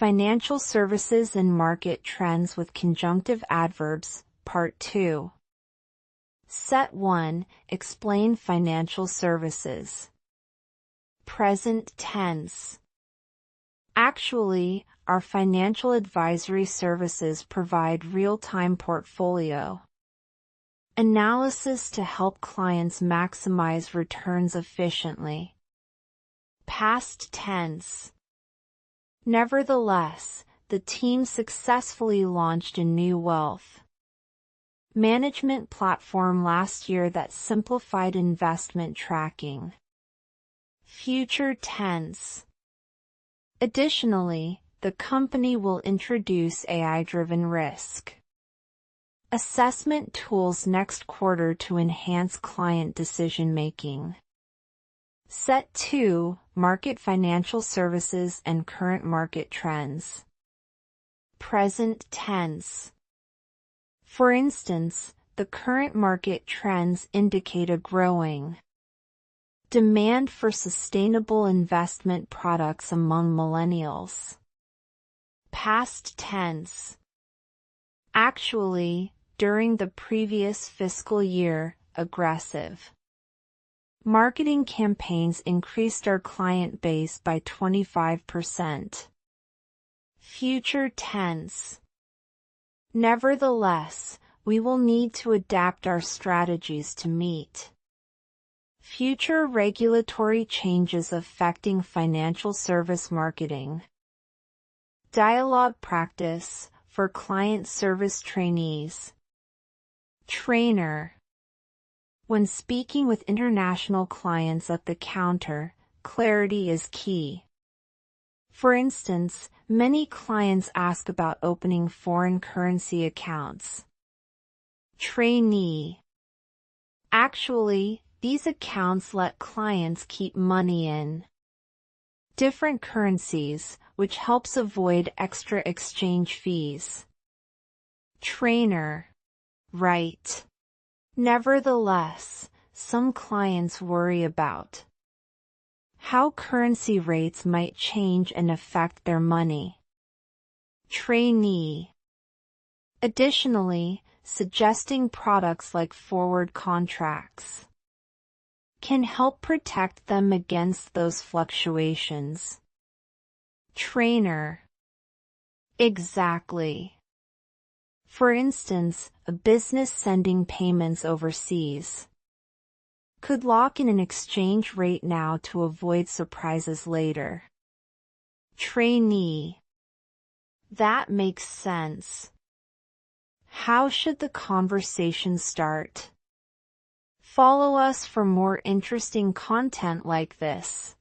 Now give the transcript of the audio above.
Financial Services and Market Trends with Conjunctive Adverbs, Part 2. Set 1. Explain financial services. Present tense. Actually, our financial advisory services provide real-time portfolio analysis to help clients maximize returns efficiently. Past tense. Nevertheless, the team successfully launched a new wealth management platform last year that simplified investment tracking. Future tense. Additionally, the company will introduce AI-driven risk assessment tools next quarter to enhance client decision-making. Set 2. Market financial services and current market trends. Present tense. For instance, the current market trends indicate a growing demand for sustainable investment products among millennials. Past tense. Actually, during the previous fiscal year, aggressive marketing campaigns increased our client base by 25%. Future tense. Nevertheless, we will need to adapt our strategies to meet future regulatory changes affecting financial service marketing. Dialogue practice for client service trainees. Trainer. When speaking with international clients at the counter, clarity is key. For instance, many clients ask about opening foreign currency accounts. Trainee. Actually, these accounts let clients keep money in different currencies, which helps avoid extra exchange fees. Trainer. Right. Nevertheless, some clients worry about how currency rates might change and affect their money. Trainee. Additionally, suggesting products like forward contracts can help protect them against those fluctuations. Trainer. Exactly. For instance, a business sending payments overseas could lock in an exchange rate now to avoid surprises later. Trainee. That makes sense. How should the conversation start? Follow us for more interesting content like this.